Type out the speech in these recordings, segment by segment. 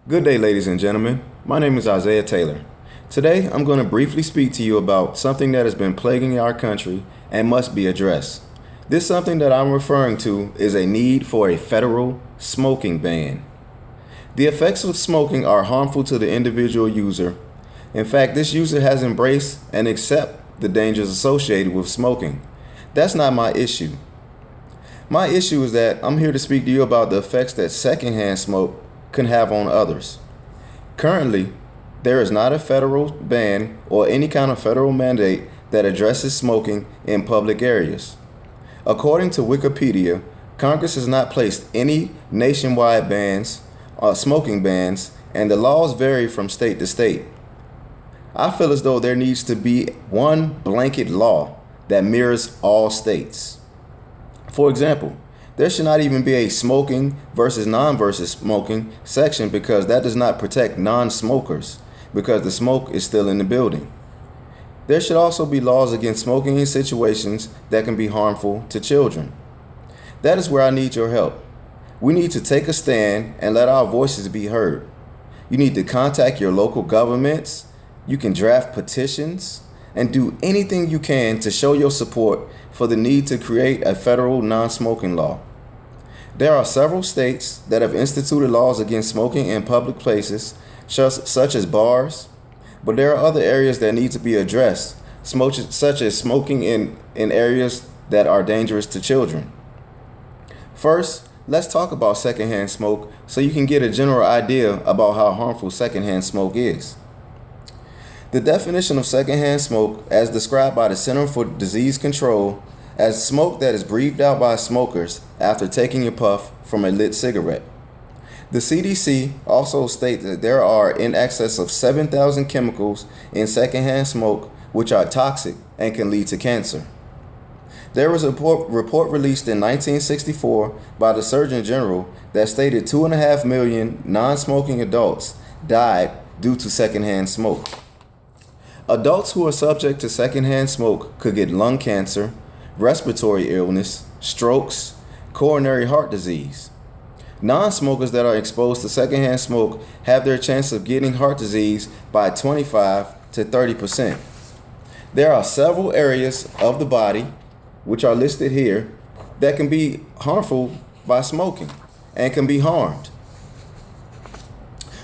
Good day, ladies and gentlemen. My name is Isaiah Taylor. Today, I'm going to briefly speak to you about something that has been plaguing our country and must be addressed. This something that I'm referring to is a need for a federal smoking ban. The effects of smoking are harmful to the individual user. In fact, this user has embraced and accepted the dangers associated with smoking. That's not my issue. My issue is that I'm here to speak to you about the effects that secondhand smoke can have on others. Currently, there is not a federal ban or any kind of federal mandate that addresses smoking in public areas. According to Wikipedia, Congress has not placed any nationwide bans, smoking bans, and the laws vary from state to state. I feel as though there needs to be one blanket law that mirrors all states. For example, there should not even be a smoking versus non-versus smoking section because that does not protect non-smokers because the smoke is still in the building. There should also be laws against smoking in situations that can be harmful to children. That is where I need your help. We need to take a stand and let our voices be heard. You need to contact your local governments. You can draft petitions and do anything you can to show your support for the need to create a federal non-smoking law. There are several states that have instituted laws against smoking in public places, such as bars, but there are other areas that need to be addressed, such as smoking in areas that are dangerous to children. First, let's talk about secondhand smoke so you can get a general idea about how harmful secondhand smoke is. The definition of secondhand smoke, as described by the Center for Disease Control, as smoke that is breathed out by smokers after taking a puff from a lit cigarette. The CDC also states that there are in excess of 7,000 chemicals in secondhand smoke which are toxic and can lead to cancer. There was a report released in 1964 by the Surgeon General that stated 2.5 million non-smoking adults died due to secondhand smoke. Adults who are subject to secondhand smoke could get lung cancer, respiratory illness, strokes, coronary heart disease. Non-smokers that are exposed to secondhand smoke have their chance of getting heart disease by 25 to 30%. There are several areas of the body, which are listed here, that can be harmful by smoking and can be harmed.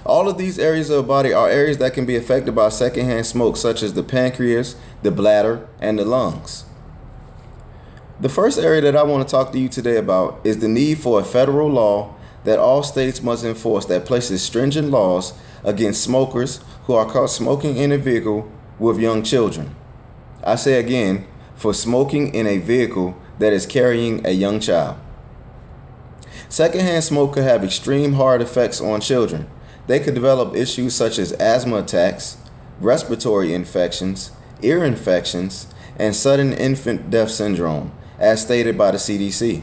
All of these areas of the body are areas that can be affected by secondhand smoke, such as the pancreas, the bladder, and the lungs. The first area that I want to talk to you today about is the need for a federal law that all states must enforce that places stringent laws against smokers who are caught smoking in a vehicle with young children. I say again, for smoking in a vehicle that is carrying a young child. Secondhand smoke could have extreme hard effects on children. They could develop issues such as asthma attacks, respiratory infections, ear infections, and sudden infant death syndrome, as stated by the CDC.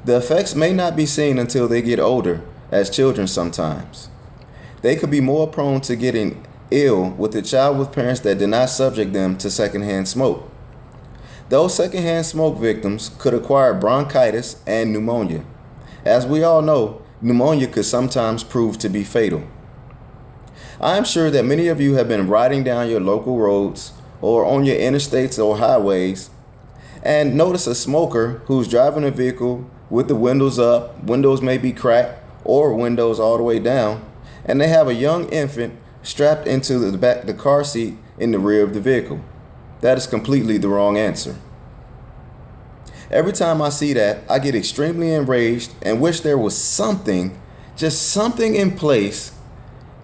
The effects may not be seen until they get older, as children sometimes. They could be more prone to getting ill with a child with parents that did not subject them to secondhand smoke. Those secondhand smoke victims could acquire bronchitis and pneumonia. As we all know, pneumonia could sometimes prove to be fatal. I am sure that many of you have been riding down your local roads or on your interstates or highways and notice a smoker who's driving a vehicle with the windows up, windows may be cracked or windows all the way down, and they have a young infant strapped into the car seat in the rear of the vehicle. That is completely the wrong answer. Every time I see that, I get extremely enraged and wish there was something, just something in place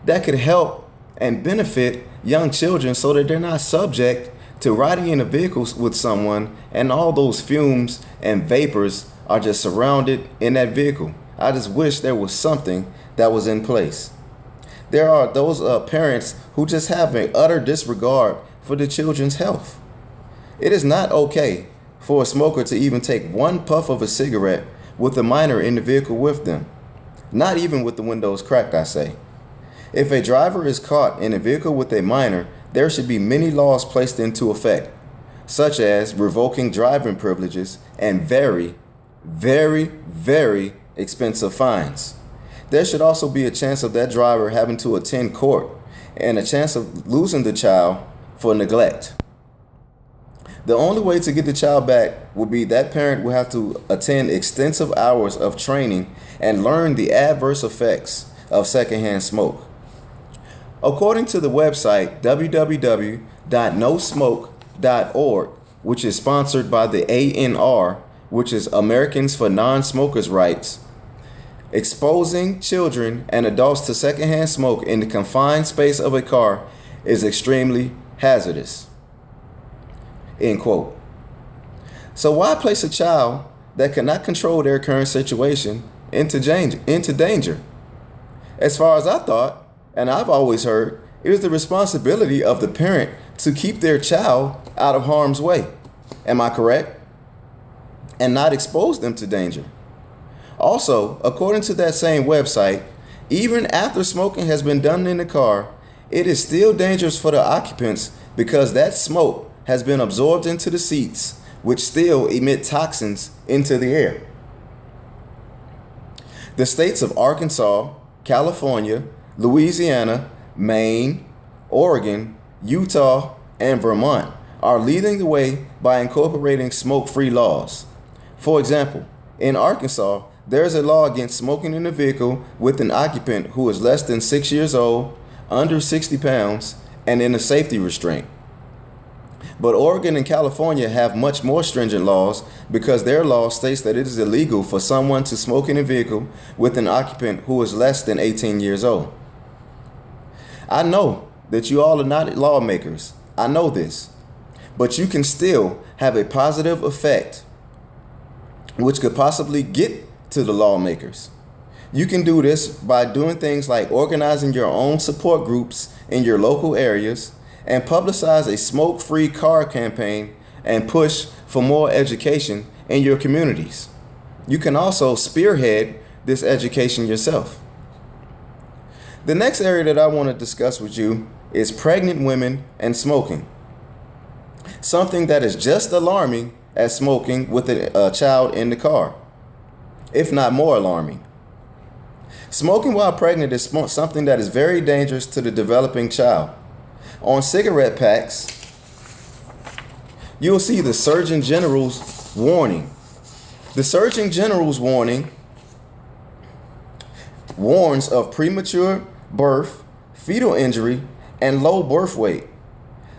that could help and benefit young children so that they're not subject to riding in a vehicle with someone and all those fumes and vapors are just surrounded in that vehicle. I just wish there was something that was in place. There are those parents who just have an utter disregard for the children's health. It is not okay for a smoker to even take one puff of a cigarette with a minor in the vehicle with them. Not even with the windows cracked, I say. If a driver is caught in a vehicle with a minor, there should be many laws placed into effect, such as revoking driving privileges and very, very, very expensive fines. There should also be a chance of that driver having to attend court and a chance of losing the child for neglect. The only way to get the child back would be that parent will have to attend extensive hours of training and learn the adverse effects of secondhand smoke. According to the website www.nosmoke.org, which is sponsored by the ANR, which is Americans for Non-Smokers' Rights, exposing children and adults to secondhand smoke in the confined space of a car is extremely hazardous. End quote. So why place a child that cannot control their current situation into danger? As far as I thought, and I've always heard, it is the responsibility of the parent to keep their child out of harm's way. Am I correct? And not expose them to danger. Also, according to that same website, even after smoking has been done in the car, it is still dangerous for the occupants because that smoke has been absorbed into the seats, which still emit toxins into the air. The states of Arkansas, California, Louisiana, Maine, Oregon, Utah, and Vermont are leading the way by incorporating smoke-free laws. For example, in Arkansas, there is a law against smoking in a vehicle with an occupant who is less than 6 years old, under 60 pounds, and in a safety restraint. But Oregon and California have much more stringent laws because their law states that it is illegal for someone to smoke in a vehicle with an occupant who is less than 18 years old. I know that you all are not lawmakers. I know this. But you can still have a positive effect which could possibly get to the lawmakers. You can do this by doing things like organizing your own support groups in your local areas and publicize a smoke-free car campaign and push for more education in your communities. You can also spearhead this education yourself. The next area that I want to discuss with you is pregnant women and smoking. Something that is just alarming as smoking with a child in the car, if not more alarming. Smoking while pregnant is something that is very dangerous to the developing child. On cigarette packs, you'll see the Surgeon General's warning. The Surgeon General's warning warns of premature birth, fetal injury, and low birth weight.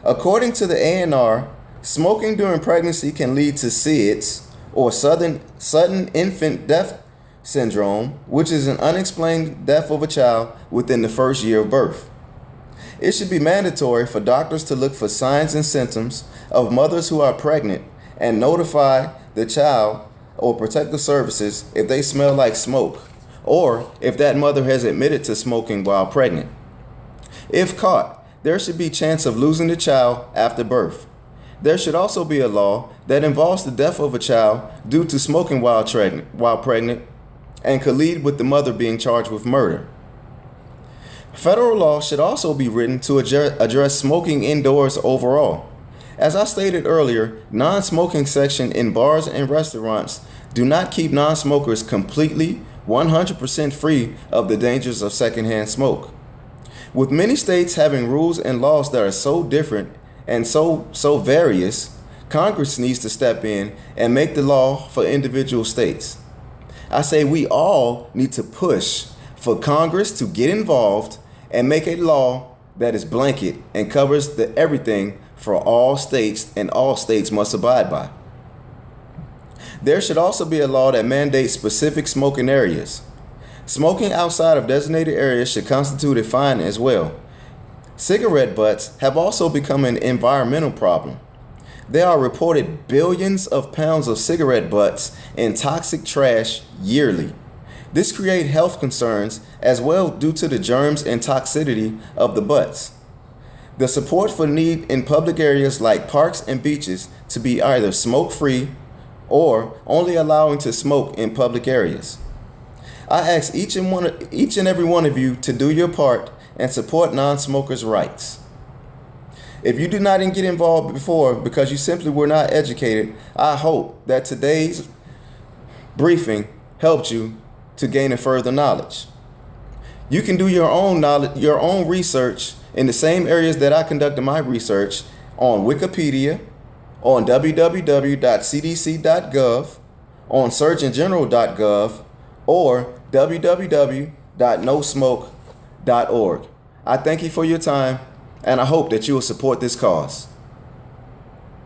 According to the ANR, smoking during pregnancy can lead to SIDS, or sudden infant death syndrome, which is an unexplained death of a child within the first year of birth. It should be mandatory for doctors to look for signs and symptoms of mothers who are pregnant and notify the child or protective services if they smell like smoke, or if that mother has admitted to smoking while pregnant. If caught, there should be chance of losing the child after birth. There should also be a law that involves the death of a child due to smoking while pregnant and could lead with the mother being charged with murder. Federal law should also be written to address smoking indoors overall. As I stated earlier, non-smoking section in bars and restaurants do not keep non-smokers completely 100% free of the dangers of secondhand smoke. With many states having rules and laws that are so different and so various, Congress needs to step in and make the law for individual states. I say we all need to push for Congress to get involved and make a law that is blanket and covers everything for all states, and all states must abide by. There should also be a law that mandates specific smoking areas. Smoking outside of designated areas should constitute a fine as well. Cigarette butts have also become an environmental problem. There are reported billions of pounds of cigarette butts in toxic trash yearly. This creates health concerns as well due to the germs and toxicity of the butts. The support for need in public areas like parks and beaches to be either smoke-free or only allowing to smoke in public areas. I ask each and every one of you to do your part and support non-smokers' rights. If you did not get involved before because you simply were not educated, I hope that today's briefing helped you to gain a further knowledge. You can do your own knowledge, your own research in the same areas that I conducted my research on Wikipedia, on www.cdc.gov, on surgeongeneral.gov, or www.nosmoke.org. I thank you for your time, and I hope that you will support this cause.